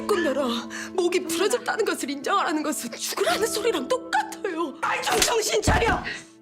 소리꾼들아, 목이 부러졌다는 것을 인정하라는 것은 죽으라는 소리랑 똑같아요. 말 좀 정신 차려!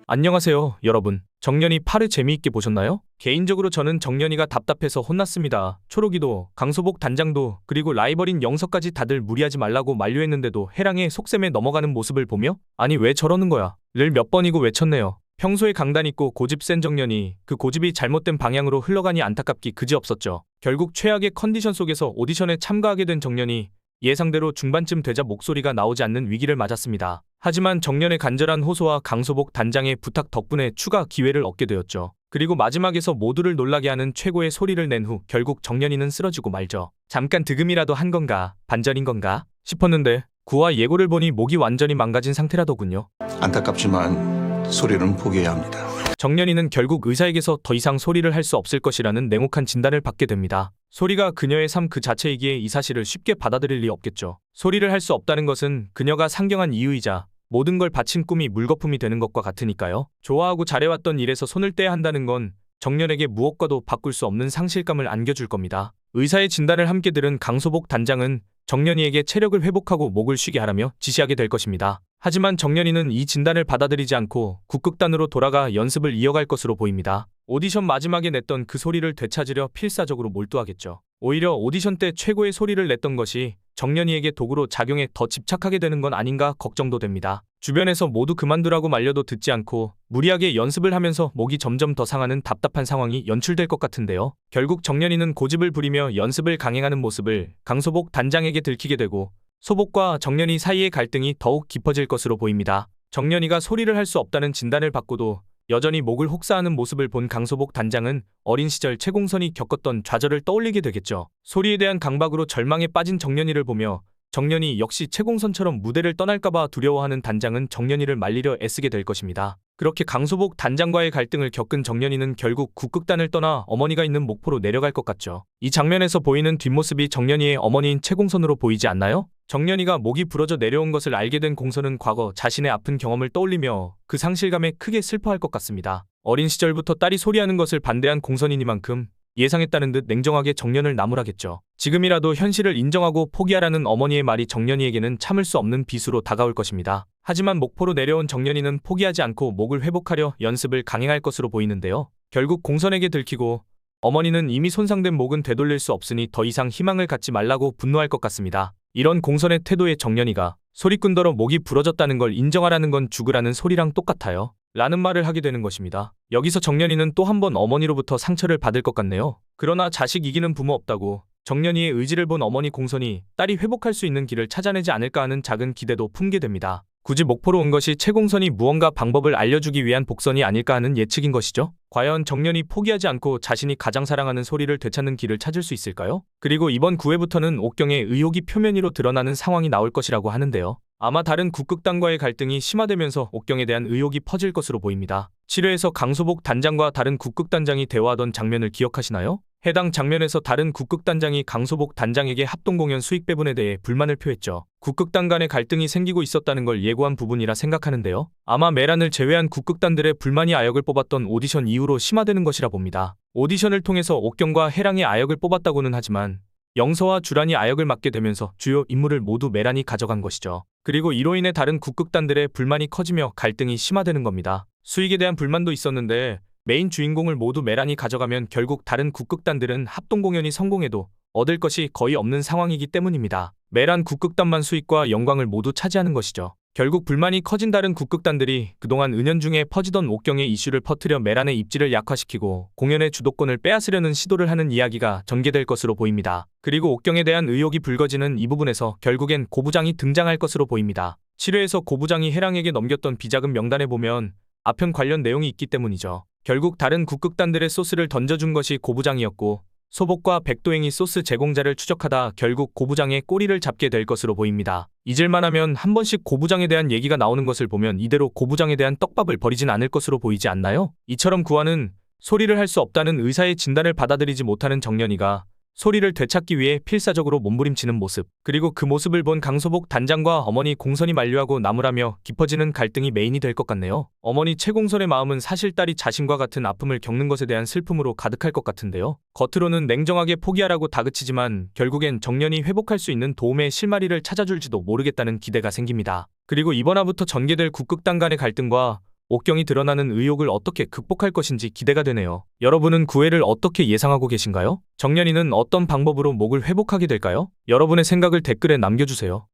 안녕하세요, 여러분. 정년이 8회 재미있게 보셨나요? 개인적으로 저는 정년이가 답답해서 혼났습니다. 초록이도, 강소복 단장도, 그리고 라이벌인 영석까지 다들 무리하지 말라고 만류했는데도 해랑의 속셈에 넘어가는 모습을 보며 아니 왜 저러는 거야? 를 몇 번이고 외쳤네요. 평소에 강단 있고 고집 센 정년이 그 고집이 잘못된 방향으로 흘러가니 안타깝기 그지없었죠. 결국 최악의 컨디션 속에서 오디션에 참가하게 된 정년이 예상대로 중반쯤 되자 목소리가 나오지 않는 위기를 맞았습니다. 하지만 정년의 간절한 호소와 강소복 단장의 부탁 덕분에 추가 기회를 얻게 되었죠. 그리고 마지막에서 모두를 놀라게 하는 최고의 소리를 낸 후 결국 정년이는 쓰러지고 말죠. 잠깐 득음이라도 한 건가, 반전인 건가 싶었는데 구화 예고를 보니 목이 완전히 망가진 상태라더군요. 안타깝지만 소리는 포기해야 합니다. 정년이는 결국 의사에게서 더 이상 소리를 할 수 없을 것이라는 냉혹한 진단을 받게 됩니다. 소리가 그녀의 삶 그 자체이기에 이 사실을 쉽게 받아들일 리 없겠죠. 소리를 할 수 없다는 것은 그녀가 상경한 이유이자 모든 걸 바친 꿈이 물거품이 되는 것과 같으니까요. 좋아하고 잘해왔던 일에서 손을 떼야 한다는 건 정년에게 무엇과도 바꿀 수 없는 상실감을 안겨줄 겁니다. 의사의 진단을 함께 들은 강소복 단장은 정년이에게 체력을 회복하고 목을 쉬게 하라며 지시하게 될 것입니다. 하지만 정년이는 이 진단을 받아들이지 않고 국극단으로 돌아가 연습을 이어갈 것으로 보입니다. 오디션 마지막에 냈던 그 소리를 되찾으려 필사적으로 몰두하겠죠. 오히려 오디션 때 최고의 소리를 냈던 것이 정년이에게 도구로 작용해 더 집착하게 되는 건 아닌가 걱정도 됩니다. 주변에서 모두 그만두라고 말려도 듣지 않고 무리하게 연습을 하면서 목이 점점 더 상하는 답답한 상황이 연출될 것 같은데요. 결국 정년이는 고집을 부리며 연습을 강행하는 모습을 강소복 단장에게 들키게 되고 소복과 정년이 사이의 갈등이 더욱 깊어질 것으로 보입니다. 정년이가 소리를 할 수 없다는 진단을 받고도 여전히 목을 혹사하는 모습을 본 강소복 단장은 어린 시절 최공선이 겪었던 좌절을 떠올리게 되겠죠. 소리에 대한 강박으로 절망에 빠진 정년이를 보며 정년이 역시 최공선처럼 무대를 떠날까봐 두려워하는 단장은 정년이를 말리려 애쓰게 될 것입니다. 그렇게 강소복 단장과의 갈등을 겪은 정년이는 결국 국극단을 떠나 어머니가 있는 목포로 내려갈 것 같죠. 이 장면에서 보이는 뒷모습이 정년이의 어머니인 최공선으로 보이지 않나요? 정년이가 목이 부러져 내려온 것을 알게 된 공선은 과거 자신의 아픈 경험을 떠올리며 그 상실감에 크게 슬퍼할 것 같습니다. 어린 시절부터 딸이 소리하는 것을 반대한 공선이니만큼 예상했다는 듯 냉정하게 정년을 나무라겠죠. 지금이라도 현실을 인정하고 포기하라는 어머니의 말이 정년이에게는 참을 수 없는 비수로 다가올 것입니다. 하지만 목포로 내려온 정년이는 포기하지 않고 목을 회복하려 연습을 강행할 것으로 보이는데요. 결국 공선에게 들키고 어머니는 이미 손상된 목은 되돌릴 수 없으니 더 이상 희망을 갖지 말라고 분노할 것 같습니다. 이런 공선의 태도에 정년이가 소리꾼더러 목이 부러졌다는 걸 인정하라는 건 죽으라는 소리랑 똑같아요. 라는 말을 하게 되는 것입니다. 여기서 정년이는 또 한 번 어머니로부터 상처를 받을 것 같네요. 그러나 자식 이기는 부모 없다고 정년이의 의지를 본 어머니 공선이 딸이 회복할 수 있는 길을 찾아내지 않을까 하는 작은 기대도 품게 됩니다. 굳이 목포로 온 것이 최공선이 무언가 방법을 알려주기 위한 복선이 아닐까 하는 예측인 것이죠. 과연 정년이 포기하지 않고 자신이 가장 사랑하는 소리를 되찾는 길을 찾을 수 있을까요? 그리고 이번 9회부터는 옥경의 의혹이 표면 위로 드러나는 상황이 나올 것이라고 하는데요. 아마 다른 국극단과의 갈등이 심화되면서 옥경에 대한 의혹이 퍼질 것으로 보입니다. 7회에서 강소복 단장과 다른 국극단장이 대화하던 장면을 기억하시나요? 해당 장면에서 다른 국극단장이 강소복 단장에게 합동공연 수익 배분에 대해 불만을 표했죠. 국극단 간의 갈등이 생기고 있었다는 걸 예고한 부분이라 생각하는데요. 아마 메란을 제외한 국극단들의 불만이 아역을 뽑았던 오디션 이후로 심화되는 것이라 봅니다. 오디션을 통해서 옥경과 해랑이 아역을 뽑았다고는 하지만 영서와 주란이 아역을 맡게 되면서 주요 임무를 모두 메란이 가져간 것이죠. 그리고 이로 인해 다른 국극단들의 불만이 커지며 갈등이 심화되는 겁니다. 수익에 대한 불만도 있었는데 메인 주인공을 모두 메란이 가져가면 결국 다른 국극단들은 합동공연이 성공해도 얻을 것이 거의 없는 상황이기 때문입니다. 메란 국극단만 수익과 영광을 모두 차지하는 것이죠. 결국 불만이 커진 다른 국극단들이 그동안 은연중에 퍼지던 옥경의 이슈를 퍼뜨려 메란의 입지를 약화시키고 공연의 주도권을 빼앗으려는 시도를 하는 이야기가 전개될 것으로 보입니다. 그리고 옥경에 대한 의혹이 불거지는 이 부분에서 결국엔 고부장이 등장할 것으로 보입니다. 7회에서 고부장이 해랑에게 넘겼던 비자금 명단에 보면 아편 관련 내용이 있기 때문이죠. 결국 다른 국극단들의 소스를 던져준 것이 고부장이었고 소복과 백도행이 소스 제공자를 추적하다 결국 고부장의 꼬리를 잡게 될 것으로 보입니다. 잊을만하면 한 번씩 고부장에 대한 얘기가 나오는 것을 보면 이대로 고부장에 대한 떡밥을 버리진 않을 것으로 보이지 않나요? 이처럼 구화는 소리를 할 수 없다는 의사의 진단을 받아들이지 못하는 정년이가 소리를 되찾기 위해 필사적으로 몸부림치는 모습, 그리고 그 모습을 본 강소복 단장과 어머니 공선이 만류하고 나무라며 깊어지는 갈등이 메인이 될 것 같네요. 어머니 최공선의 마음은 사실 딸이 자신과 같은 아픔을 겪는 것에 대한 슬픔으로 가득할 것 같은데요. 겉으로는 냉정하게 포기하라고 다그치지만 결국엔 정년이 회복할 수 있는 도움의 실마리를 찾아줄지도 모르겠다는 기대가 생깁니다. 그리고 이번 화부터 전개될 국극당 간의 갈등과 옥경이 드러나는 의혹을 어떻게 극복할 것인지 기대가 되네요. 여러분은 구애를 어떻게 예상하고 계신가요? 정년이는 어떤 방법으로 목을 회복하게 될까요? 여러분의 생각을 댓글에 남겨주세요.